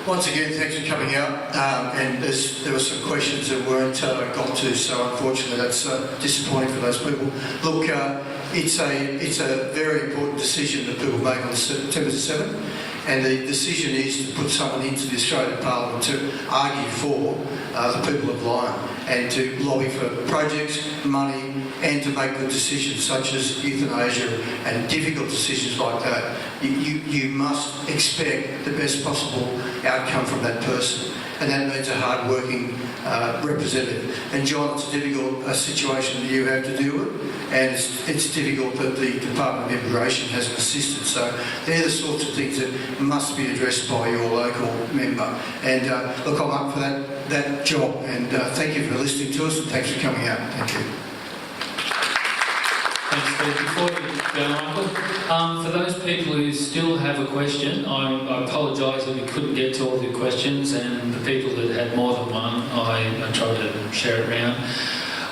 Once again, thanks for coming out. And there were some questions that weren't got to, so unfortunately that's disappointing for those people. Look, it's a very important decision that people make on September the 7th, and the decision is to put someone into the Australian Parliament to argue for the people of Lyme and to lobby for projects, money, and to make good decisions such as euthanasia and difficult decisions like that. You must expect the best possible outcome from that person, and that means a hard-working representative. And John, it's a difficult situation that you have to deal with, and it's difficult that the Department of Immigration hasn't assisted. So they're the sorts of things that must be addressed by your local member. And look, I'm up for that job, and thank you for listening to us, and thanks for coming out. Thank you. Thanks, Steve. Before you go, Michael, for those people who still have a question, I apologise that we couldn't get to all the questions, and the people that had more than one, I tried to share it around.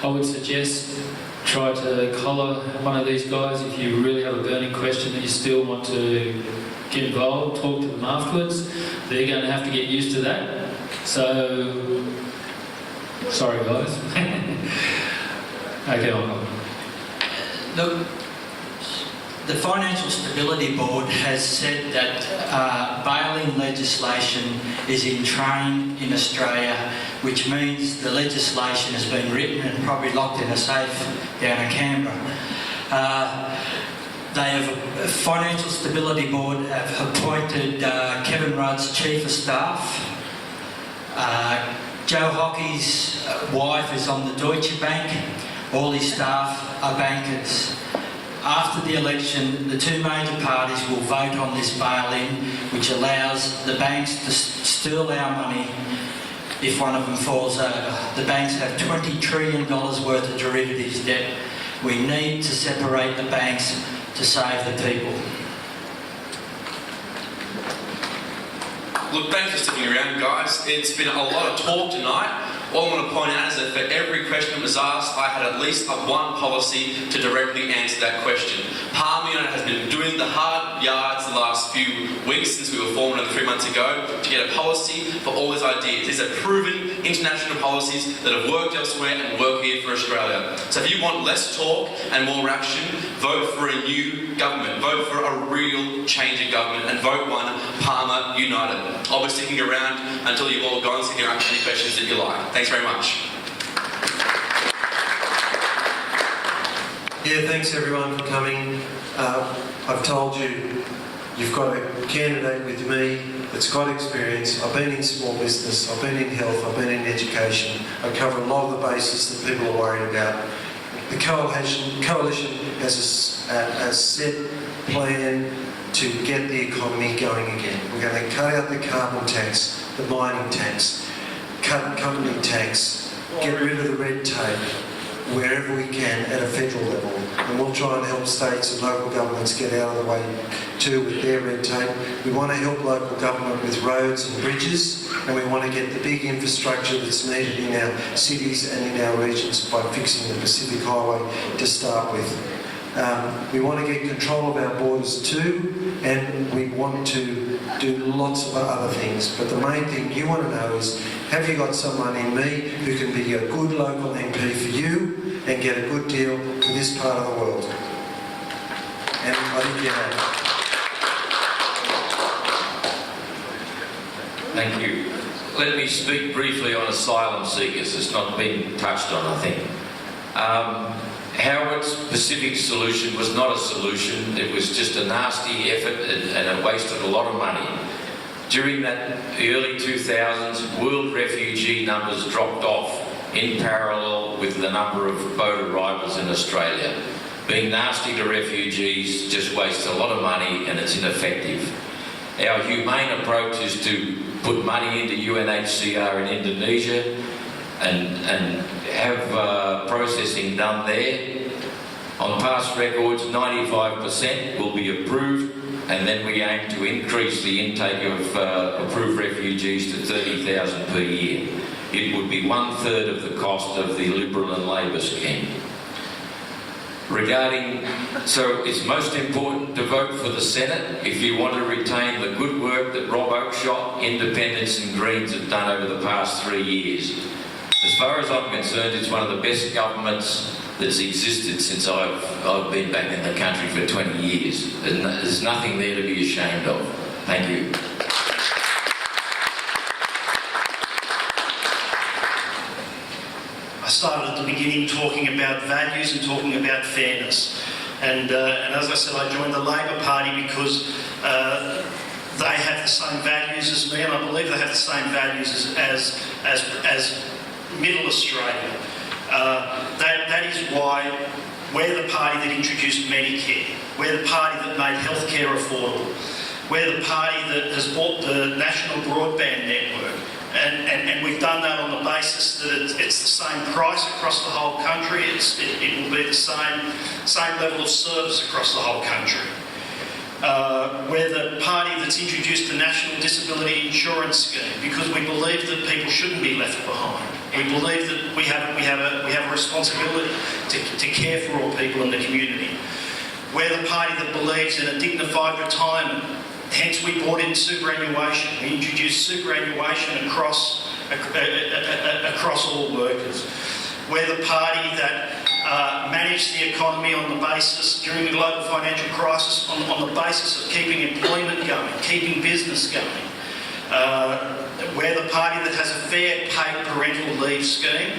I would suggest try to collar one of these guys if you really have a burning question that you still want to get involved, talk to them afterwards. They're going to have to get used to that. So, sorry guys. Okay, Michael. Look, the Financial Stability Board has said that bail-in legislation is in train in Australia, which means the legislation has been written and probably locked in a safe down in Canberra. The Financial Stability Board have appointed Kevin Rudd's Chief of Staff. Joe Hockey's wife is on the Deutsche Bank. All his staff are bankers. After the election, the two major parties will vote on this bail-in, which allows the banks to steal our money if one of them falls over. The banks have $20 trillion worth of derivatives debt. We need to separate the banks to save the people. Look, thanks for sticking around, guys. It's been a lot of talk tonight. All I want to point out is that for every question that was asked, I had at least one policy to directly answer that question. Palm United has been doing the hard yards the last few weeks since we were formed over 3 months ago to get a policy for all these ideas. These are proven international policies that have worked elsewhere and work here for Australia. So if you want less talk and more action, vote for a new government. Vote for a real change in government and vote one Palmer United. I'll be sticking around until you've all gone, so you can ask any questions that you like. Thanks very much. Yeah, thanks everyone for coming. I've told you, you've got a candidate with me that's got experience. I've been in small business, I've been in health, I've been in education. I cover a lot of the bases that people are worried about. The coalition has a set plan to get the economy going again. We're going to cut out the carbon tax, the mining tax, cut company tax, get rid of the red tape wherever we can at a federal level. And we'll try and help states and local governments get out of the way too with their red tape. We want to help local government with roads and bridges, and we want to get the big infrastructure that's needed in our cities and in our regions by fixing the Pacific Highway to start with. We want to get control of our borders too, and we want to do lots of other things. But the main thing you want to know is, have you got someone in me who can be a good local MP for you and get a good deal for this part of the world? And I think you have. Thank you. Let me speak briefly on asylum seekers. It's not been touched on, I think. Howard's Pacific solution was not a solution. It was just a nasty effort and it wasted a lot of money. During the early 2000s, world refugee numbers dropped off in parallel with the number of boat arrivals in Australia. Being nasty to refugees just wastes a lot of money and it's ineffective. Our humane approach is to put money into UNHCR in Indonesia and have processing done there. On past records, 95% will be approved, and then we aim to increase the intake of approved refugees to 30,000 per year. It would be 1/3 of the cost of the Liberal and Labor scheme. So it's most important to vote for the Senate if you want to retain the good work that Rob Oakeshott, Independents and Greens have done over the past 3 years. As far as I'm concerned, it's one of the best governments that's existed since I've been back in the country for 20 years. There's nothing there to be ashamed of. Thank you. I started at the beginning talking about values and talking about fairness. And as I said, I joined the Labor Party because they have the same values as me, and I believe they have the same values as Middle Australia. That is why we're the party that introduced Medicare. We're the party that made healthcare affordable. We're the party that has bought the National Broadband Network. And we've done that on the basis that it's the same price across the whole country. It will be the same level of service across the whole country. We're the party that's introduced the National Disability Insurance Scheme because we believe that people shouldn't be left behind. We believe that we have a responsibility to care for all people in the community. We're the party that believes in a dignified retirement. Hence, we brought in superannuation. We introduced superannuation across all workers. We're the party that managed the economy on the basis, during the global financial crisis, on the basis of keeping employment going, keeping business going. We're the party that has a fair paid parental leave scheme,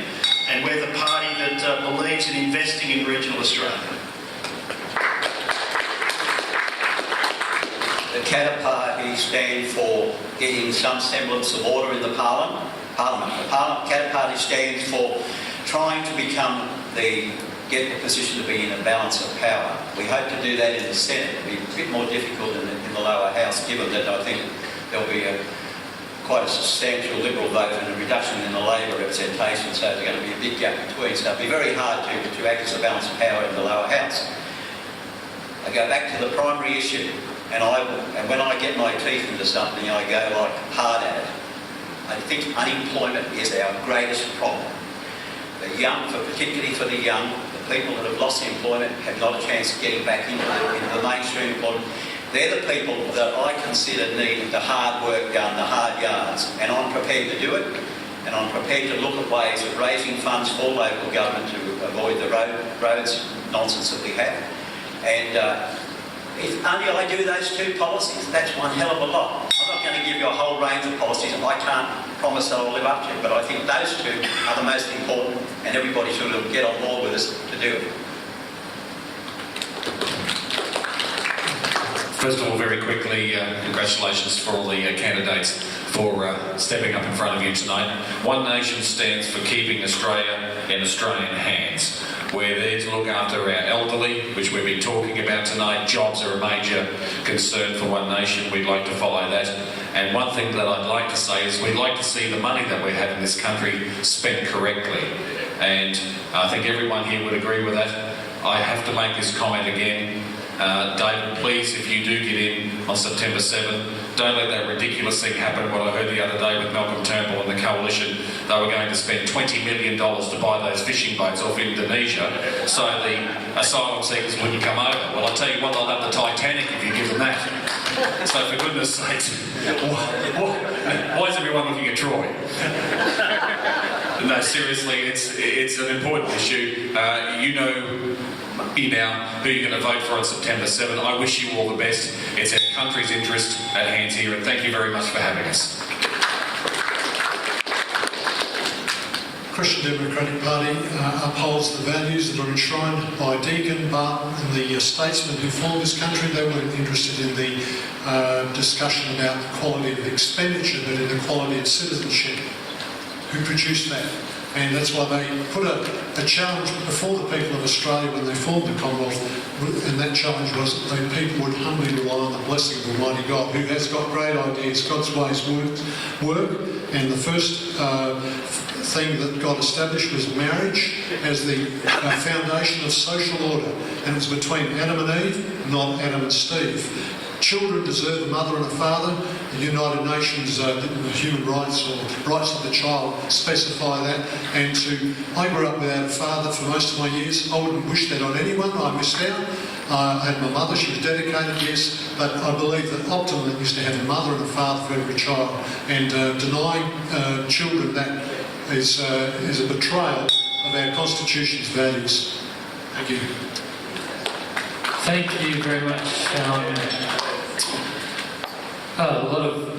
and we're the party that believes in investing in regional Australia. The Katter Party stand for getting some semblance of order in the Parliament. The Katter Party stands for trying to get the position to be in a balance of power. We hope to do that in the Senate. It'll be a bit more difficult in the lower house, given that I think there'll be quite a substantial Liberal vote and a reduction in the Labor representation, so there's going to be a big gap between. So it'll be very hard to act as a balance of power in the lower house. I go back to the primary issue. And when I get my teeth into something, I go like hard at it. I think unemployment is our greatest problem. The young, particularly for the young, the people that have lost employment have not a chance of getting back into the mainstream employment. They're the people that I consider need the hard work done, the hard yards, and I'm prepared to do it. And I'm prepared to look at ways of raising funds for local government to avoid the roads nonsense that we have. And if only I do those two policies, that's one hell of a lot. I'm not going to give you a whole range of policies that I can't promise that I'll live up to, but I think those two are the most important, and everybody should get on board with us to do it. First of all, very quickly, congratulations for all the candidates for stepping up in front of you tonight. One Nation stands for keeping Australia in Australian hands. We're there to look after our elderly, which we've been talking about tonight. Jobs are a major concern for One Nation. We'd like to follow that. And one thing that I'd like to say is we'd like to see the money that we have in this country spent correctly. And I think everyone here would agree with that. I have to make this comment again. David, please, if you do get in on September 7th, don't let that ridiculous thing happen. What I heard the other day with Malcolm Turnbull and the Coalition, they were going to spend $20 million to buy those fishing boats off Indonesia so the asylum seekers wouldn't come over. Well, I'll tell you what, they'll have the Titanic if you give them that. So for goodness sakes, why is everyone looking at Troy? No, seriously, it's an important issue. You know now who you're going to vote for on September 7th. I wish you all the best. It's our country's interest at hand here, and thank you very much for having us. Christian Democratic Party upholds the values that are enshrined by Deakin, Barton and the statesmen who formed this country. They weren't interested in the discussion about the quality of expenditure, but in the quality of citizenship. Who produced that? And that's why they put a challenge before the people of Australia when they formed the Commonwealth, and that challenge was that the people would humbly rely on the blessing of Almighty God, who has got great ideas. God's ways work, and the first thing that God established was marriage as the foundation of social order, and it was between Adam and Eve, not Adam and Steve. children deserve a mother and a father. The United Nations human rights or rights of the child specify that. And I grew up without a father for most of my years. I wouldn't wish that on anyone. I missed out. I had my mother, she was dedicated, yes, but I believe that optimally is to have a mother and a father for every child. And denying children that is a betrayal of our Constitution's values. Thank you. Thank you very much. A lot of